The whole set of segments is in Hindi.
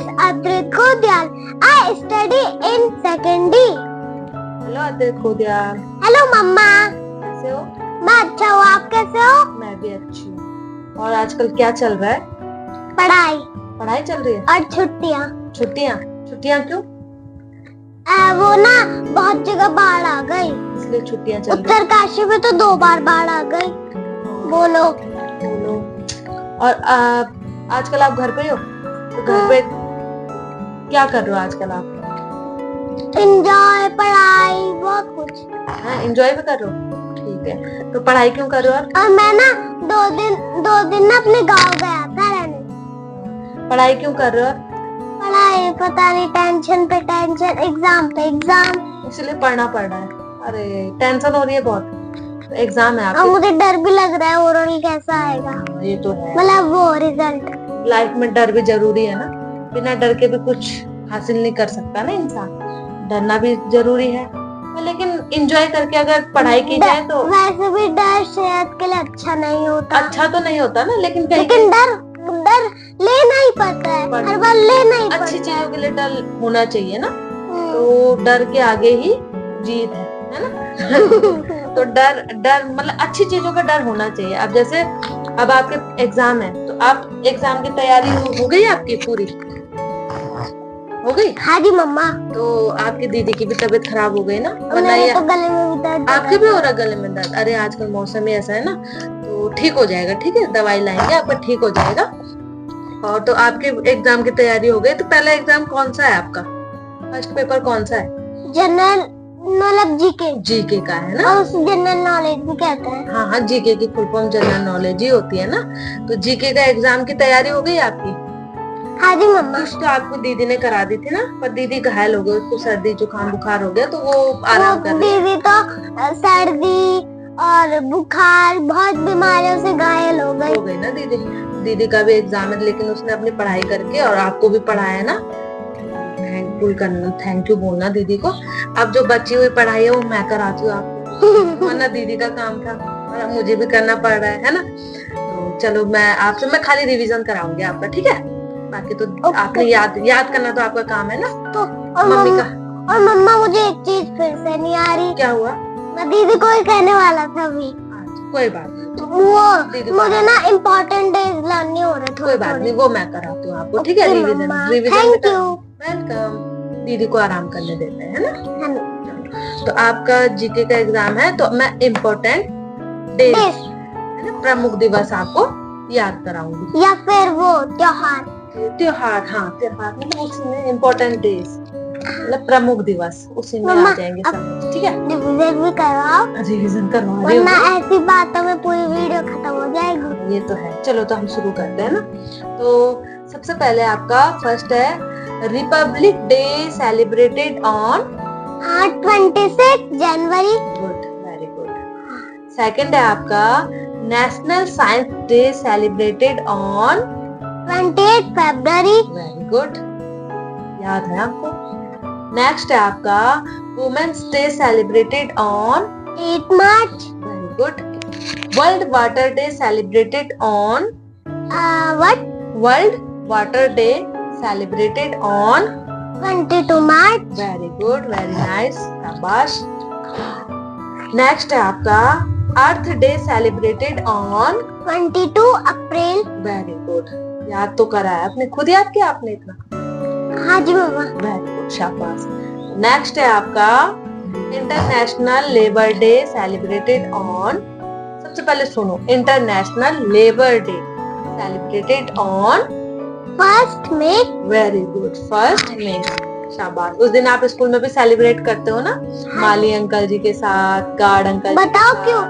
Adrit Kodial. I study in second D. Hello Adrit Kodiyal. Hello मम्मा। कैसे हो? मैं अच्छा हूँ, आप कैसे हो? मैं भी अच्छी हूँ। और आजकल क्या चल रहा है? पढ़ाई पढ़ाई चल रही है और छुट्टियाँ। छुट्टियाँ छुट्टियाँ क्यों? वो ना बहुत जगह बाढ़ आ गई, इसलिए छुट्टियाँ चल रही उत्तरकाशी में तो 2 बार बाढ़ आ गई। बोलो। बोलो। और आजकल आप घर पे हो तो घर पे क्या कर रहे हो आजकल आप? एंजॉय, पढ़ाई, बहुत कुछ। हाँ, एंजॉय भी कर रहे हो? ठीक है, तो पढ़ाई क्यों कर रहे हो आप? और मैं ना 2 दिन ना अपने गांव गया था रहने। पढ़ाई क्यों कर रहे हो आप? पढ़ाई पता नहीं, टेंशन पे टेंशन, एग्जाम पे एग्जाम, इसलिए पढ़ना पड़ रहा है। अरे टेंशन हो रही है बहुत, एग्जाम है और आपके। मुझे डर भी लग रहा है ओरल कैसा आएगा। ये तो है, मतलब वो रिजल्ट। लाइफ में डर भी जरूरी है ना, बिना डर के भी कुछ हासिल नहीं कर सकता ना इंसान, डरना भी जरूरी है। लेकिन एंजॉय करके अगर पढ़ाई की जाए तो वैसे भी डर सेहत के लिए अच्छा नहीं होता। अच्छा तो नहीं होता ना, लेकिन डर लेना ही पड़ता है, हर बार लेना ही पड़ता है। अच्छी चीजों के लिए डर होना चाहिए ना, तो डर के आगे ही जीत है ना। तो डर मतलब अच्छी चीजों का डर होना चाहिए। अब जैसे अब आपके एग्जाम है तो आप एग्जाम की तैयारी हो गई आपकी पूरी? हो गई? हाँ जी मम्मा। तो आपकी दीदी की भी तबीयत खराब हो गई ना, मेरे तो गले में भी दर्द। आपके भी हो रहा गले में दर्द? अरे आजकल मौसम ही ऐसा है ना, तो ठीक हो जाएगा। ठीक है, दवाई लाएंगे, आपका ठीक हो जाएगा। और तो आपके एग्जाम की तैयारी हो गई, तो पहला एग्जाम कौन सा है आपका? फर्स्ट पेपर कौन सा है? जनरल नॉलेज, जीके का है ना? और उसे जनरल नॉलेज भी कहते हैं। हाँ हाँ, जीके की फुल फॉर्म जनरल नॉलेज ही होती है ना। तो जीके का एग्जाम की तैयारी हो गई आपकी? हाँ जी मम्मा। कुछ तो आपको दीदी ने करा दी थी ना, पर दीदी घायल हो गई, उसको सर्दी जुकाम बुखार हो गया, तो वो आराम कर रही है। दीदी तो सर्दी और बुखार, बहुत बीमारियों से घायल हो गई ना दीदी का भी एग्जाम है, लेकिन उसने अपनी पढ़ाई करके और आपको भी पढ़ाया ना। थैंकफुल करना, थैंक यू बोलना दीदी को। अब जो बची हुई पढ़ाई है वो मैं कराती हूँ आपको, वरना दीदी का काम था और अब मुझे भी करना पड़ रहा है ना। तो चलो मैं खाली रिवीजन कराऊंगी आपका, ठीक है? बाकी तो आपने याद करना तो आपका काम है ना। तो मम्मी का। और मम्मा मुझे एक चीज फिर से नहीं आ रही। क्या हुआ? मैं दीदी को ही कहने वाला था अभी। कोई बात नहीं, वो मुझे ना इम्पोर्टेंट डेज लर्न हो रहे थे। कोई बात नहीं, वो मैं कराती हूँ आपको, ठीक है? Revision thank you. वेलकम। दीदी को आराम करने देते हैं ना। तो आपका जीके का एग्जाम है, तो मैं इम्पोर्टेंट डेज, प्रमुख दिवस आपको याद कराऊंगी। या फिर वो त्योहार। हाँ, त्योहार मतलब उसी में इम्पोर्टेंट डेज, मतलब प्रमुख दिवस, उसी में आ जाएंगे सब। ठीक है, रिवीजन भी करवाओ। रिवीजन करवा रहे वरना ऐसी बातों में पूरी वीडियो खत्म हो जाएगी। ये तो है। चलो तो हम शुरू करते हैं ना। तो सबसे पहले आपका फर्स्ट है Republic Day celebrated on 26 January. Good, very good. Second है आपका national science day celebrated on 28 February. Very good, याद है आपको। नेक्स्ट है आपका women's day celebrated on 8 March. Very good. World water day celebrated on world water day celebrated on 22 March. Very good, very nice, शाबाश। नेक्स्ट है आपका earth day celebrated on 22 April. Very good, याद तो करा है आपने, खुद याद किया आपने इतना? हाँ जी मम्मा। वेरी गुड, शाबाश। नेक्स्ट है आपका international labour day celebrated on, सबसे पहले सुनो, international labour day celebrated on 1 मई। वेरी गुड, 1 मई, शाबाश। उस दिन आप स्कूल में भी सेलिब्रेट करते हो ना, माली अंकल जी के साथ, गार्ड अंकल। बताओ क्यों?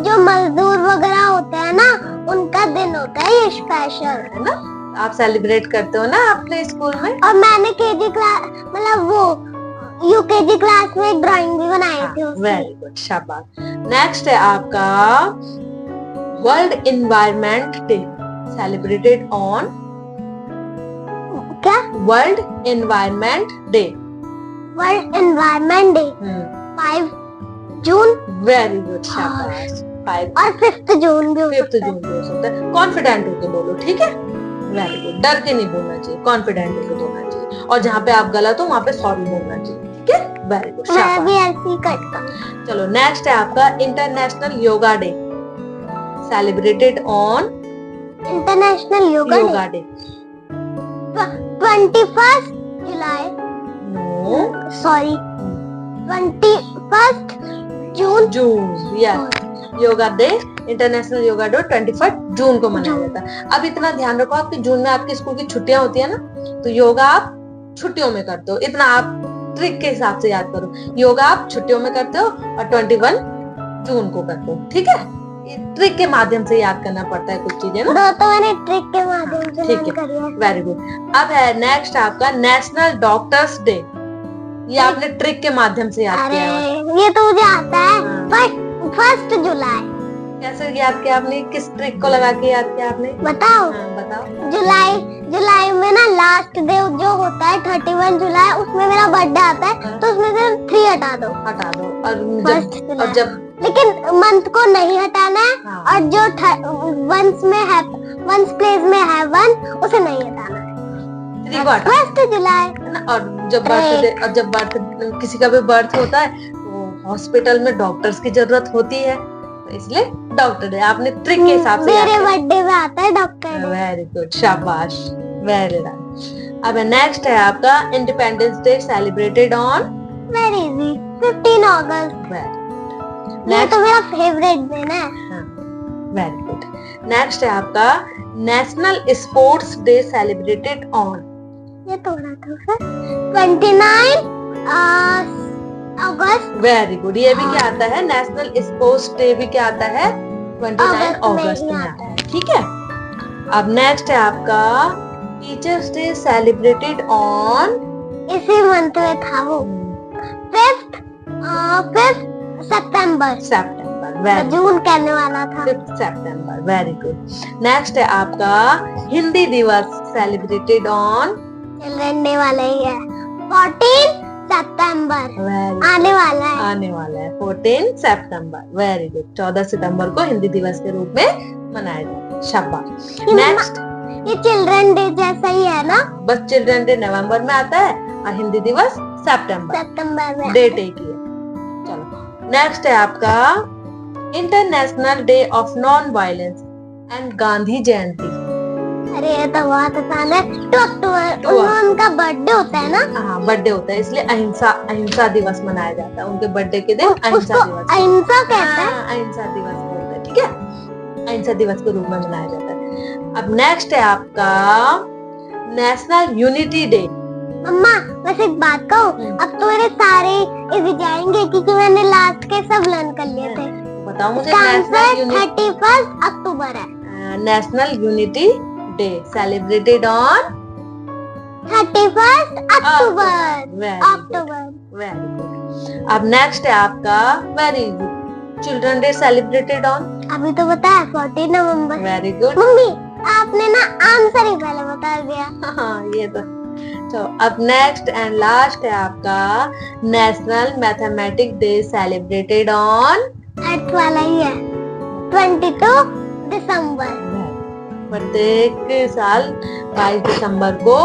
जो मजदूर वगैरह होते हैं ना, उनका दिन होता है ये स्पेशल, है ना? आप सेलिब्रेट करते हो ना अपने स्कूल में। और मैंने केजी क्लास, मतलब वो यूकेजी क्लास में ड्राइंग भी बनाई थी उसकी। वेरी गुड, शाबाश। नेक्स्ट है आपका world environment day celebrated on क्या? World environment day. World environment day 5 June. Very good, शाबाश। 5 और 5th जून भी हो 5th जून भी हो सकता है। कॉन्फिडेंट होके बोलो, ठीक है? वेरी गुड, डर के नहीं बोलना चाहिए, कॉन्फिडेंट होकर बोलना चाहिए, और जहाँ पे आप गलत हो वहाँ पे सॉरी बोलना चाहिए, ठीक है, वेरी गुड, मैं भी ऐसे ही करता हूँ। चलो नेक्स्ट है आपका international yoga day, celebrated on international yoga day 21 जुलाई, नो सॉरी 21 जून। जून, yes, yoga day, international yoga day 21 जून को मनाया जाता है। अब इतना ध्यान रखो आप कि जून में आपकी स्कूल की छुट्टियां होती है ना, तो योगा आप छुट्टियों में करते हो, इतना आप ट्रिक के हिसाब से याद करो, योगा आप छुट्टियों में करते हो और 21 जून को करते हो, ठीक है, ये ट्रिक के माध्यम से याद करना पड़ता है कुछ चीजें ना, तो मैंने ट्रिक के माध्यम से ठीक लर्न करी है। Very good. अब है नेक्स्ट आपका नेशनल डॉक्टर्स डे, ये आपने ट्रिक के माध्यम से याद अरे किया है। ये तो मुझे आता है, हाँ। 1 जुलाई। कैसे याद किया आपने, किस ट्रिक को लगा के याद किया आपने? बताओ। हाँ, बताओ। जुलाई में ना लास्ट डे जो होता है 31 जुलाई, उसमें मेरा बर्थडे आता है, हाँ। तो उसमें से 3 हटा दो, हटा दो, और 1 जब जुलाई। और जब लेकिन मंथ को नहीं हटाना है, हाँ। और जो वंस में है, वंस प्लेस में है 1, उसे नहीं हटाना है। 3 को हटा 1 जुलाई। है ना, और जब बर्थडे, और जब बर्थ किसी का भी बर्थ होता है तो हॉस्पिटल में डॉक्टर्स की जरूरत होती है, तो इसलिए डॉक्टर डे आपने ट्रिक के हिसाब से मेरे बर्थडे में आता है डॉक्टर डे। वेरी गुड, शाबाश, वेरी नाइस। अब नेक्स्ट है आपका independence day, celebrated on very easy, 15 अगस्त। ये तो मेरा फेवरेट दिन है। Very good. नेक्स्ट है आपका national sports day, celebrated on, ये थोड़ा था सर, 29 अगस्त। वेरी गुड, ये भी क्या आता है, नेशनल स्पोर्ट्स डे भी क्या आता है, 29 अगस्त में आता है, ठीक है। अब नेक्स्ट है आपका टीचर्स डे, सेलिब्रेटेड ऑन, इसी मंथ में था वो, 5 सितंबर। वेरी जून कहने वाला था। 5 सितंबर, वेरी गुड। नेक्स्ट है आपका हिंदी दिवस, सेलिब्रेटेड ऑन, चिल्ड्रन डे वाला ही है, 14 सितंबर आने वाला है। आने वाला है 14 सितंबर, वेरी गुड। 14 सितंबर को हिंदी दिवस के रूप में मनाया जाता है, शाबाश। नेक्स्ट, ये चिल्ड्रन डे जैसा ही है ना, बस चिल्ड्रन डे नवंबर में आता है और हिंदी दिवस सितंबर में। डेट एक ही है। चलो नेक्स्ट है आपका international day of non violence and Gandhi Jayanti. अरे ये तो बहुत आसान है, 2 अक्टूबर उनका बर्थडे होता है ना। हाँ, बर्थडे होता है, इसलिए अहिंसा दिवस मनाया जाता है, उनके बर्थडे के दिन अहिंसा दिवस, अहिंसा कहते हैं। अहिंसा दिवस बोलते हैं, ठीक है, अहिंसा दिवस के रूप में मनाया जाता है। अब नेक्स्ट है आपका नेशनल यूनिटी डे। मम्मा वैसे एक बात कहूँ, अब तो मेरे सारे इजी जाएंगे क्योंकि मैंने लास्ट के सब लर्न कर लिए थे। बताओ मुझे, नेशनल 31 अक्टूबर है, national unity day, celebrated on 31 October. Very good. अब नेक्स्ट है आपका very good children day, celebrated on, अभी तो बताया 14 नवंबर। Very good. मम्मी आपने ना आंसर ही पहले बता दिया। हाँ, ये तो अब नेक्स्ट एंड लास्ट है आपका national mathematics day, celebrated on, अर्थ वाला ही है, 22 दिसंबर। प्रत्येक साल 22 दिसंबर को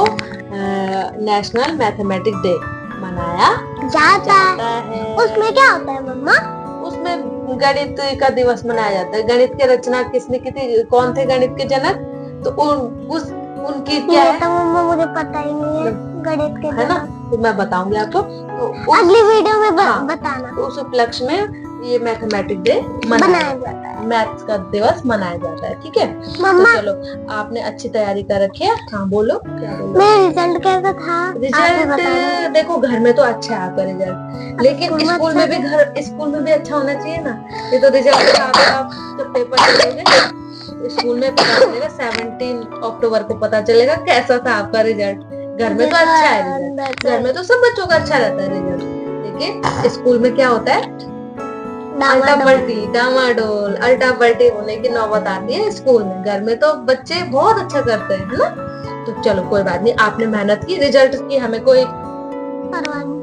नेशनल मैथमेटिक्स डे मनाया जाता है। उसमें क्या होता है मम्मा? उसमें गणित का दिवस मनाया जाता है। गणित की रचना किसने की थी, कौन थे गणित के जनक, तो उनकी क्या है, तो मम्मा मुझे पता ही नहीं है गणित के, है ना, तो मैं बताऊंगी आपको, तो अगली वीडियो में हाँ, बताना। तो उस उपलक्ष्य में ये मैथमेटिक्स डे मनाया जाता है, मैथ्स का दिवस मनाया जाता है, ठीक है। मम्मा तो चलो आपने अच्छी तैयारी कर रखी है। हाँ बोलो, क्या बोलो? मेरा रिजल्ट कैसा था? रिजल्ट देखो, घर में तो अच्छा है आपका रिजल्ट, लेकिन स्कूल में भी अच्छा होना चाहिए ना। ये तो रिजल्ट के आगे आप जब पेपर देंगे स्कूल में पता चलेगा, 17 अक्टूबर को पता चलेगा कैसा था आपका रिजल्ट। घर में तो अच्छा है रिजल्ट, घर में तो सब बच्चों का अच्छा रहता है रिजल्ट, लेकिन स्कूल में क्या होता है, अल्टा पलटी डामाडोल अल्टा पलटी होने की नौबत आती है स्कूल में। घर में तो बच्चे बहुत अच्छा करते हैं, है ना। तो चलो कोई बात नहीं, आपने मेहनत की, रिजल्ट की हमें कोई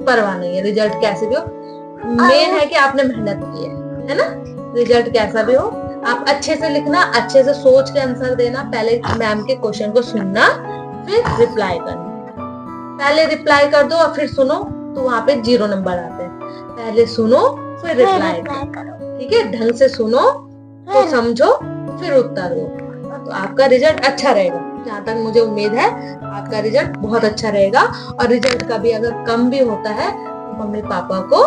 परवाह नहीं है, रिजल्ट कैसे भी हो, मेन है कि आपने मेहनत की है ना। रिजल्ट कैसा भी हो आप अच्छे से लिखना, अच्छे से सोच के आंसर देना, पहले मैम के क्वेश्चन को सुनना फिर रिप्लाई करना। पहले रिप्लाई कर दो और फिर सुनो तो वहां पे 0 नंबर आते हैं। पहले सुनो फिर रिप्लाई करो, ठीक है? ढंग से सुनो तो समझो फिर उत्तर दो, तो आपका रिजल्ट अच्छा रहेगा। जहाँ तक मुझे उम्मीद है आपका रिजल्ट बहुत अच्छा रहेगा। और रिजल्ट का भी अगर कम भी होता है तो मम्मी पापा को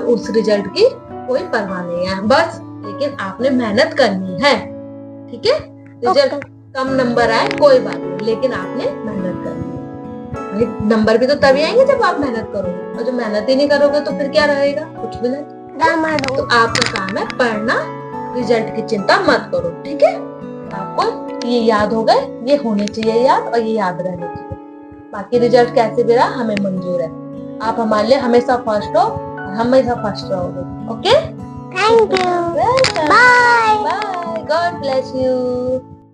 उस रिजल्ट की कोई परवाह नहीं है, बस लेकिन आपने मेहनत करनी है, ठीक है? रिजल्ट कम नंबर आए कोई बात नहीं, लेकिन आपने मेहनत करनी है। नंबर भी तो तभी आएंगे जब आप मेहनत करोगे, और जब मेहनत ही नहीं करोगे तो फिर क्या रहेगा? कुछ भी नहीं। तो आपका काम है पढ़ना, रिजल्ट की चिंता मत करो, ठीक है? आपको ये याद हो गए, ये होने चाहिए याद, और ये याद रहने चाहिए। बाकी रिजल्ट कैसे भी रहा हमें मंजूर है। आप हमारे लिए हमेशा फर्स्ट हो, हमेशा फर्स्ट रहोगे। Okay, thank you, bye, God bless you.